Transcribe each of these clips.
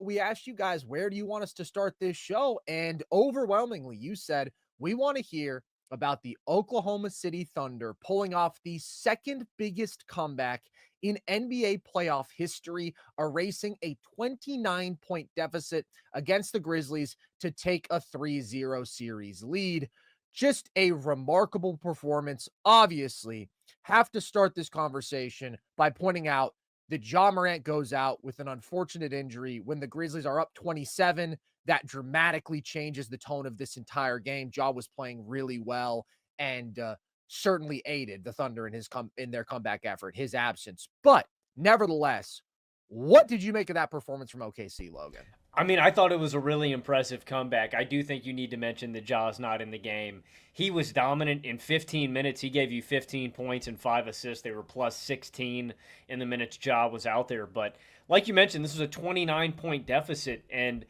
we asked you guys, where do you want us to start this show? And overwhelmingly, you said, we want to hear about the Oklahoma City Thunder pulling off the second biggest comeback in NBA playoff history, erasing a 29-point deficit against the Grizzlies to take a 3-0 series lead. Just a remarkable performance. Obviously, have to start this conversation by pointing out that Ja Morant goes out with an unfortunate injury when the Grizzlies are up 27. That dramatically changes the tone of this entire game. Ja was playing really well and certainly aided the Thunder in their comeback effort, his absence. But nevertheless, what did you make of that performance from OKC, Logan? I mean, I thought it was a really impressive comeback. I do think you need to mention that Ja's not in the game. He was dominant in 15 minutes. He gave you 15 points and 5 assists. They were plus 16 in the minutes Ja was out there. But like you mentioned, this was a 29-point deficit. And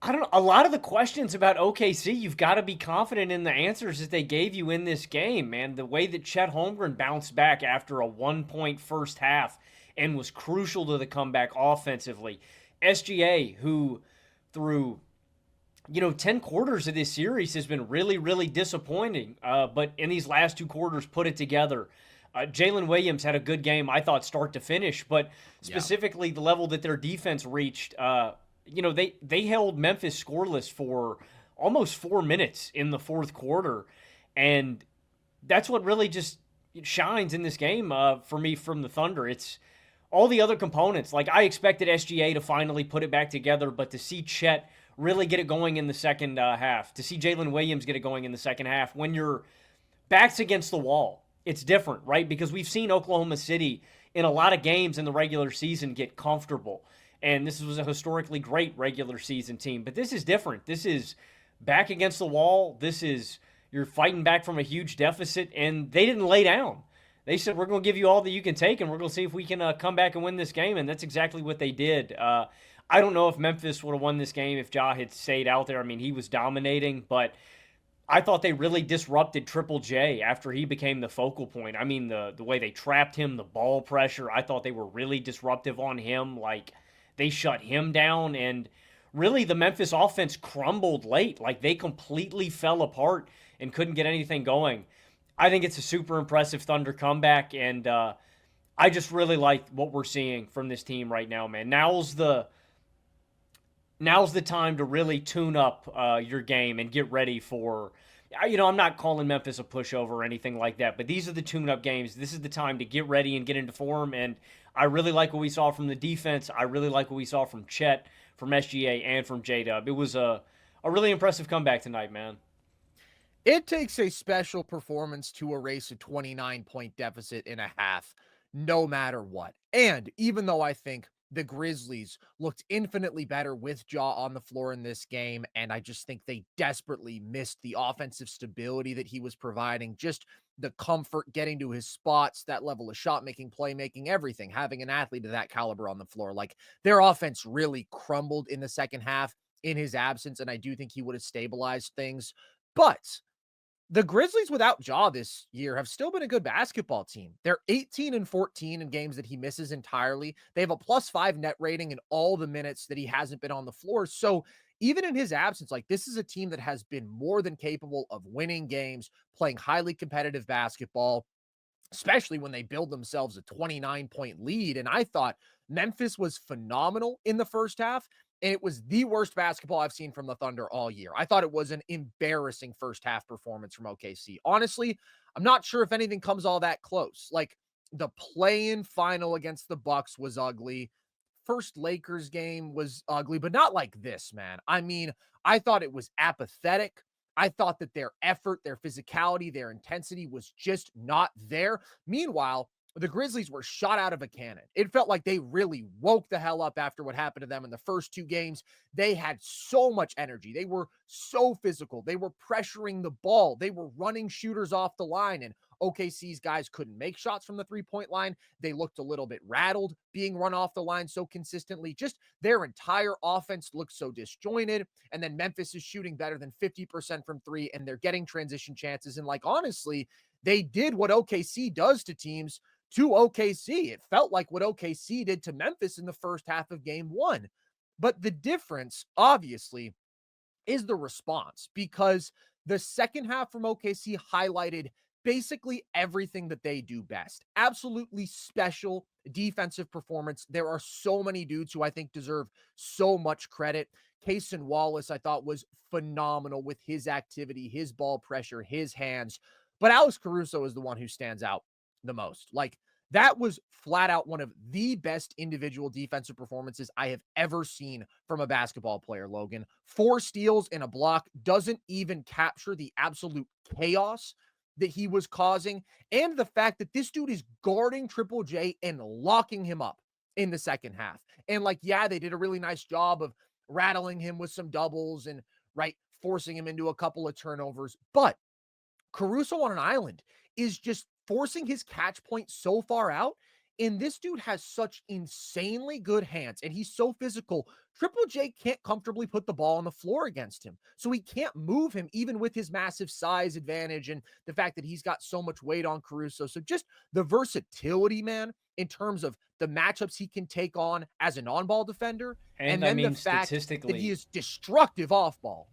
I don't know, a lot of the questions about OKC, you've got to be confident in the answers that they gave you in this game, man. The way that Chet Holmgren bounced back after a 1-point first half and was crucial to the comeback offensively. SGA, who through 10 quarters of this series has been really, really disappointing, but in these last 2 quarters put it together. Jalen Williams had a good game, I thought, start to finish, but specifically the level that their defense reached, they held Memphis scoreless for almost 4 minutes in the fourth quarter, and that's what really just shines in this game for me from the Thunder. It's all the other components. Like, I expected SGA to finally put it back together, but to see Chet really get it going in the second half, to see Jalen Williams get it going in the second half, when your back's against the wall, it's different, right? Because we've seen Oklahoma City in a lot of games in the regular season get comfortable. And this was a historically great regular season team. But this is different. This is back against the wall. This is, you're fighting back from a huge deficit, and they didn't lay down. They said, we're going to give you all that you can take, and we're going to see if we can come back and win this game, and that's exactly what they did. I don't know if Memphis would have won this game if Ja had stayed out there. I mean, he was dominating, but I thought they really disrupted Triple J after he became the focal point. I mean, the way they trapped him, the ball pressure, I thought they were really disruptive on him. Like, they shut him down, and really the Memphis offense crumbled late. Like, they completely fell apart and couldn't get anything going. I think it's a super impressive Thunder comeback, and I just really like what we're seeing from this team right now, man. Now's the time to really tune up your game and get ready for, I'm not calling Memphis a pushover or anything like that, but these are the tune-up games. This is the time to get ready and get into form, and I really like what we saw from the defense. I really like what we saw from Chet, from SGA, and from J Dub. It was a really impressive comeback tonight, man. It takes a special performance to erase a 29-point deficit in a half, no matter what. And even though I think the Grizzlies looked infinitely better with Ja on the floor in this game, and I just think they desperately missed the offensive stability that he was providing, just the comfort getting to his spots, that level of shot making, playmaking, everything, having an athlete of that caliber on the floor. Like, their offense really crumbled in the second half in his absence, and I do think he would have stabilized things. But the Grizzlies without Ja this year have still been a good basketball team. They're 18-14 in games that he misses entirely. They have a +5 net rating in all the minutes that he hasn't been on the floor. So even in his absence, like, this is a team that has been more than capable of winning games, playing highly competitive basketball, especially when they build themselves a 29-point lead. And I thought Memphis was phenomenal in the first half, and it was the worst basketball I've seen from the Thunder all year. I thought it was an embarrassing first half performance from OKC. Honestly, I'm not sure if anything comes all that close. Like, the play-in final against the Bucks was ugly. First Lakers game was ugly, but not like this, man. I mean, I thought it was apathetic. I thought that their effort, their physicality, their intensity was just not there. Meanwhile, the Grizzlies were shot out of a cannon. It felt like they really woke the hell up after what happened to them in the first 2 games. They had so much energy. They were so physical. They were pressuring the ball. They were running shooters off the line, and OKC's guys couldn't make shots from the three-point line. They looked a little bit rattled being run off the line so consistently. Just their entire offense looked so disjointed. And then Memphis is shooting better than 50% from 3, and they're getting transition chances. And, like, honestly, they did what OKC does to teams to OKC. It felt like what OKC did to Memphis in the first half of game one. But the difference, obviously, is the response, because the second half from OKC highlighted basically everything that they do best. Absolutely special defensive performance. There are so many dudes who I think deserve so much credit. Cason Wallace, I thought, was phenomenal with his activity, his ball pressure, his hands. But Alex Caruso is the one who stands out the most. Like, that was flat out one of the best individual defensive performances I have ever seen from a basketball player, Logan. 4 steals and a block doesn't even capture the absolute chaos that he was causing, and the fact that this dude is guarding Triple J and locking him up in the second half. And like, yeah, they did a really nice job of rattling him with some doubles and forcing him into a couple of turnovers. But Caruso on an island is just forcing his catch point so far out. And this dude has such insanely good hands, and he's so physical. Triple J can't comfortably put the ball on the floor against him. So he can't move him, even with his massive size advantage and the fact that he's got so much weight on Caruso. So just the versatility, man, in terms of the matchups he can take on as an on-ball defender. And then I mean, the fact that statistically, he is destructive off-ball.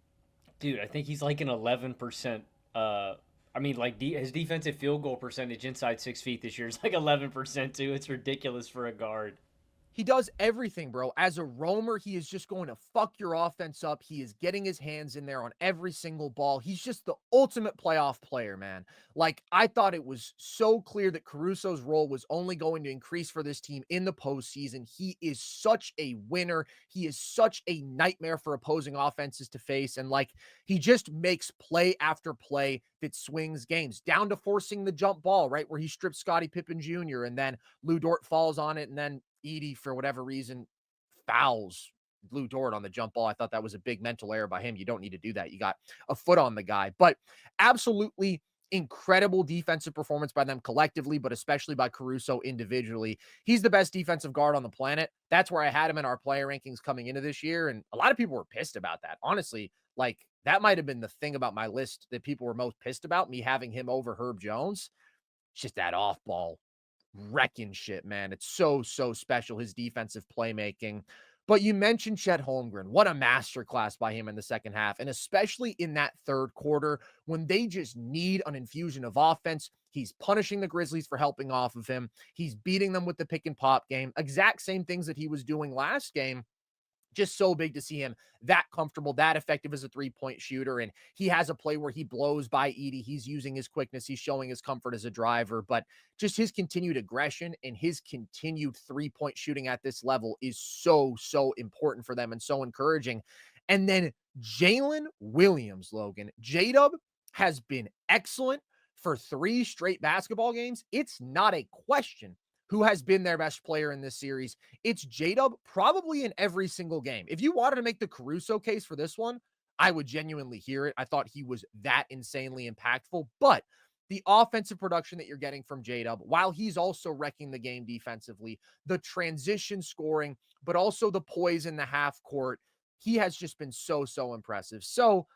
dude, I think he's like an 11%. I mean, like his defensive field goal percentage inside 6 feet this year is like 11% too. It's ridiculous for a guard. He does everything, bro. As a roamer, he is just going to fuck your offense up. He is getting his hands in there on every single ball. He's just the ultimate playoff player, man. Like, I thought it was so clear that Caruso's role was only going to increase for this team in the postseason. He is such a winner. He is such a nightmare for opposing offenses to face. And like, he just makes play after play that swings games, down to forcing the jump ball, right? Where he strips Scottie Pippen Jr. and then Lou Dort falls on it, and then Edie, for whatever reason, fouls Lou Dort on the jump ball. I thought that was a big mental error by him. You don't need to do that. You got a foot on the guy. But absolutely incredible defensive performance by them collectively, but especially by Caruso individually. He's the best defensive guard on the planet. That's where I had him in our player rankings coming into this year. And a lot of people were pissed about that. Honestly, like, that might have been the thing about my list that people were most pissed about, me having him over Herb Jones. It's just that off ball wrecking shit, man. It's so special, his defensive playmaking. But you mentioned Chet Holmgren. What a masterclass by him in the second half, and especially in that third quarter when they just need an infusion of offense. He's punishing the Grizzlies for helping off of him. He's beating them with the pick and pop game. Exact same things that he was doing last game. Just so big to see him that comfortable, that effective as a three-point shooter. And he has a play where he blows by Edie. He's using his quickness. He's showing his comfort as a driver. But just his continued aggression and his continued three-point shooting at this level is so important for them and so encouraging. And then Jalen Williams, Logan. J Dub has been excellent for 3 straight basketball games. It's not a question who has been their best player in this series. It's J Dub, probably in every single game. If you wanted to make the Caruso case for this one, I would genuinely hear it. I thought he was that insanely impactful. But the offensive production that you're getting from J Dub, while he's also wrecking the game defensively, the transition scoring, but also the poise in the half court, he has just been so impressive. So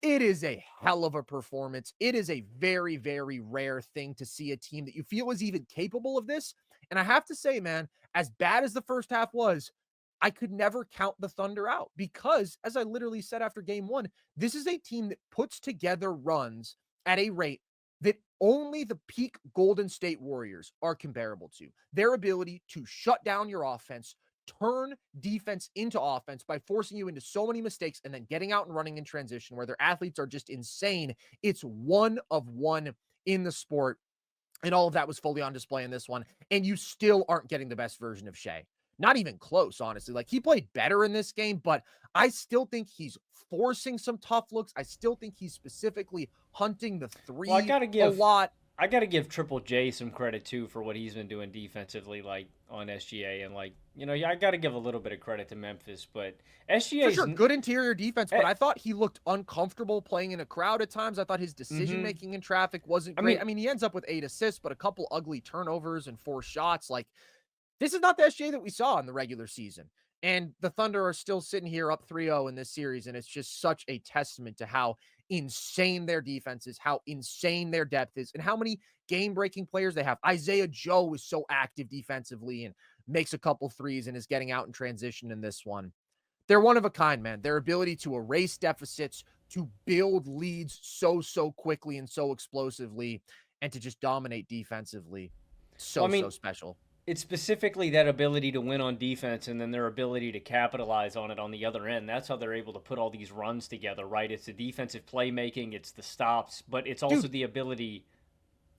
it is a hell of a performance. It is a very rare thing to see a team that you feel is even capable of this. And I have to say, man, as bad as the first half was, I could never count the Thunder out because, as I literally said after game one, this is a team that puts together runs at a rate that only the peak Golden State Warriors are comparable to. Their ability to shut down your offense, turn defense into offense by forcing you into so many mistakes and then getting out and running in transition, where their athletes are just insane. It's one of one in the sport. And all of that was fully on display in this one. And you still aren't getting the best version of Shai. Not even close, honestly. Like, he played better in this game, but I still think he's forcing some tough looks. I still think he's specifically hunting the three a lot. I got to give Triple J some credit, too, for what he's been doing defensively, like, on SGA. And, like, you know, I got to give a little bit of credit to Memphis. But SGA for sure, good interior defense, but I thought he looked uncomfortable playing in a crowd at times. I thought his decision-making in traffic wasn't great. I mean, he ends up with 8 assists, but a couple ugly turnovers and 4 shots. Like, this is not the SGA that we saw in the regular season. And the Thunder are still sitting here up 3-0 in this series, and it's just such a testament to how insane their defense is, how insane their depth is, and how many game-breaking players they have. Isaiah Joe is so active defensively and makes a couple threes and is getting out in transition in this one. They're one of a kind, man. Their ability to erase deficits, to build leads so quickly and so explosively, and to just dominate defensively. Well, I So mean, special. it's specifically that ability to win on defense and then their ability to capitalize on it on the other end. That's how they're able to put all these runs together, right? It's the defensive playmaking, it's the stops, but it's also Dude, the ability.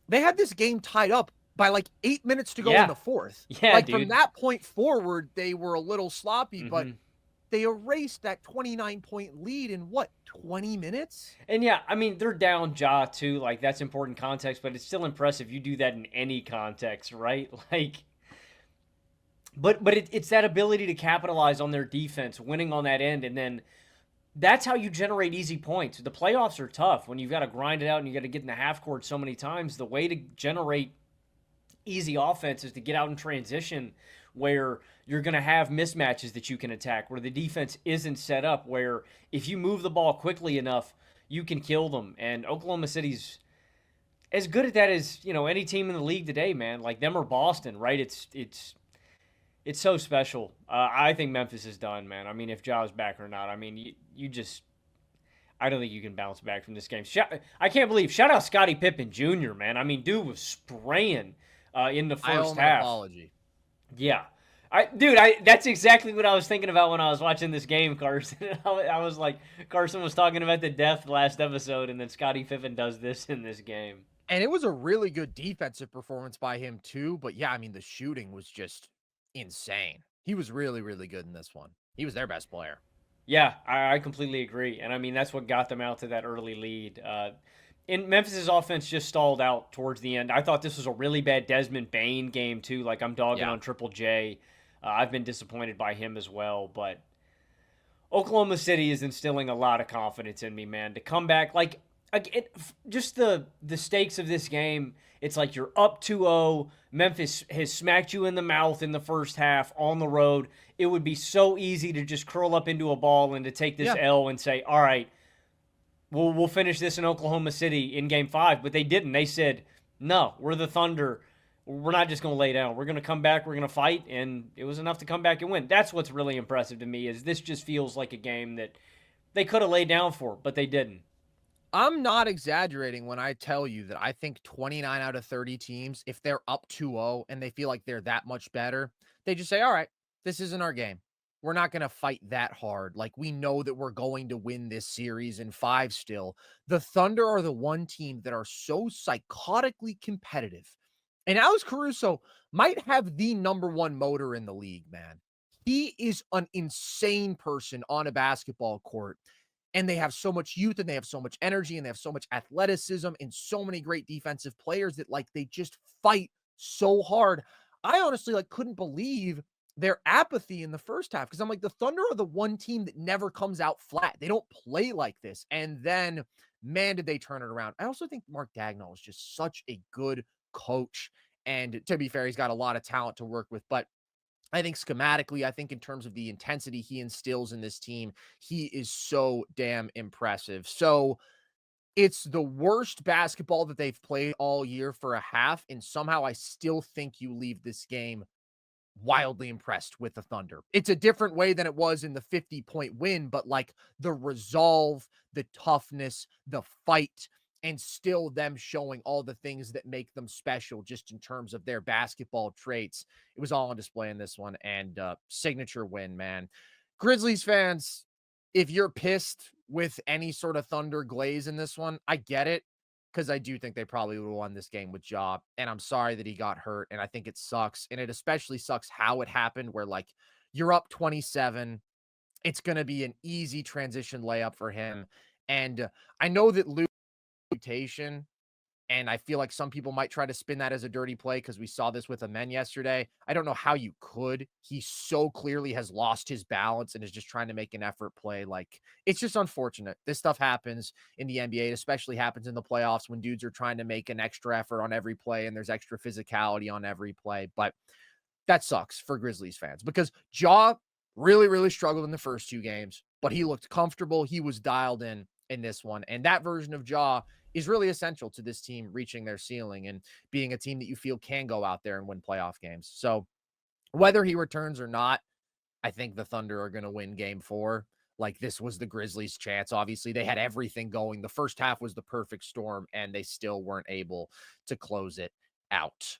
they had this game tied up by like 8 minutes to go in Yeah. the fourth. Yeah, Like from dude. that point forward, they were a little sloppy, but Hmm. they erased that 29-point lead in what, 20 minutes? And yeah, I mean, they're down Ja too. Like, that's important context, but it's still impressive. You do that in any context, right? Like, but it's that ability to capitalize on their defense, winning on that end, and then that's how you generate easy points. The playoffs are tough when you've got to grind it out and you got to get in the half court so many times. The way to generate easy offense is to get out in transition where you're going to have mismatches that you can attack, where the defense isn't set up, where if you move the ball quickly enough, you can kill them. And Oklahoma City's as good at that as, any team in the league today, man. Like them or Boston, right? It's so special. I think Memphis is done, man. I mean, if Ja's back or not, I mean, you just I don't think you can bounce back from this game. I can't believe. Shout out Scottie Pippen Jr., man. I mean, dude was spraying in the I owe first him an half. apology. Yeah. That's exactly what I was thinking about when I was watching this game, Carson. I was like, Carson was talking about the death last episode, and then Scottie Pippen does this in this game. And it was a really good defensive performance by him too, but yeah, I mean, the shooting was just insane. He was really good in this one. He was their best player. Yeah, I completely agree. And I mean, that's what got them out to that early lead. And Memphis' offense just stalled out towards the end. I thought this was a really bad Desmond Bane game, too. Like, I'm dogging Yeah. on Triple J. I've been disappointed by him as well. But Oklahoma City is instilling a lot of confidence in me, man. To come back, like, just the stakes of this game, it's like you're up 2-0. Memphis has smacked you in the mouth in the first half on the road. It would be so easy to just curl up into a ball and to take this L and say, all right, we'll finish this in Oklahoma City in Game 5. But they didn't. They said, no, we're the Thunder. We're not just going to lay down. We're going to come back. We're going to fight. And it was enough to come back and win. That's what's really impressive to me is this just feels like a game that they could have laid down for, but they didn't. I'm not exaggerating when I tell you that I think 29 out of 30 teams, if they're up 2-0 and they feel like they're that much better, they just say, all right, this isn't our game. We're not going to fight that hard. Like, we know that we're going to win this series in 5 still. The Thunder are the one team that are so psychotically competitive. And Alex Caruso might have the number one motor in the league, man. He is an insane person on a basketball court. And they have so much youth and they have so much energy and they have so much athleticism and so many great defensive players that like they just fight so hard. I honestly like couldn't believe their apathy in the first half because I'm like the Thunder are the one team that never comes out flat. They don't play like this. And then man, did they turn it around. I also think Mark Dagnall is just such a good coach. And to be fair, he's got a lot of talent to work with, but I think schematically, I think in terms of the intensity he instills in this team, he is so damn impressive. So it's the worst basketball that they've played all year for a half. And somehow I still think you leave this game wildly impressed with the Thunder. It's a different way than it was in the 50-point win, but like the resolve, the toughness, the fight, and still them showing all the things that make them special just in terms of their basketball traits. It was all on display in this one and signature win, man. Grizzlies fans, if you're pissed with any sort of Thunder glaze in this one, I get it because I do think they probably would have won this game with Ja, and I'm sorry that he got hurt, and I think it sucks, and it especially sucks how it happened where, like, you're up 27, it's gonna be an easy transition layup for him, and I know that reputation, and I feel like some people might try to spin that as a dirty play because we saw this with Amen yesterday. I don't know how you could. He so clearly has lost his balance and is just trying to make an effort play. Like, it's just unfortunate. This stuff happens in the NBA. It especially happens in the playoffs when dudes are trying to make an extra effort on every play and there's extra physicality on every play. But that sucks for Grizzlies fans because Ja Really, really struggled in the first 2 games, but he looked comfortable. He was dialed in this one. And that version of Ja is really essential to this team reaching their ceiling and being a team that you feel can go out there and win playoff games. So whether he returns or not, I think the Thunder are going to win game 4. Like, this was the Grizzlies' chance. Obviously, they had everything going. The first half was the perfect storm, and they still weren't able to close it out.